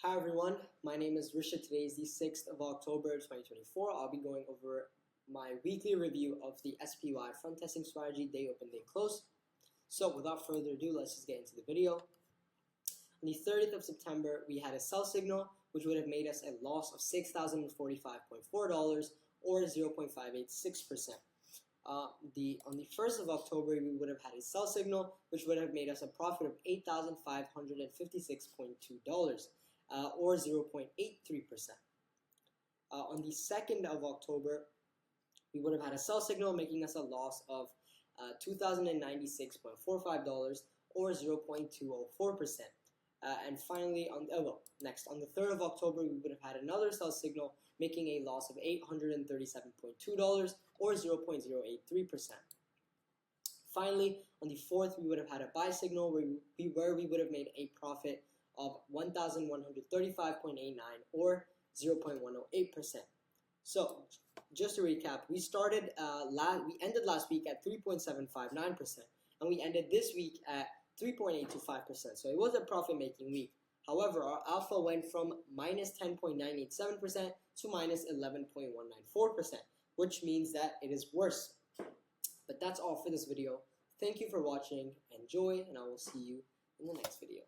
Hi everyone, my name is Risha. Today is the 6th of October 2024. I'll be going over my weekly review of the SPY front testing strategy, day open, day close. So without further ado, let's just get into the video. On the 30th of September, we had a sell signal, which would have made us a loss of $6,045.4 or 0.586%. On the 1st of October, we would have had a sell signal, which would have made us a profit of $8,556.2. Or 0.83%. On the 2nd of October, we would have had a sell signal making us a loss of $2,096.45 or 0.204%. And finally, on the 3rd of October, we would have had another sell signal making a loss of $837.2 or 0.083%. Finally, on the 4th, we would have had a buy signal where we would have made a profit of $1,135.89 or 0.108%. So, just to recap, we ended last week at 3.759%, and we ended this week at 3.825%. So it was a profit-making week. However, our alpha went from minus 10.987% to minus 11.194%, which means that it is worse. But that's all for this video. Thank you for watching. Enjoy, and I will see you in the next video.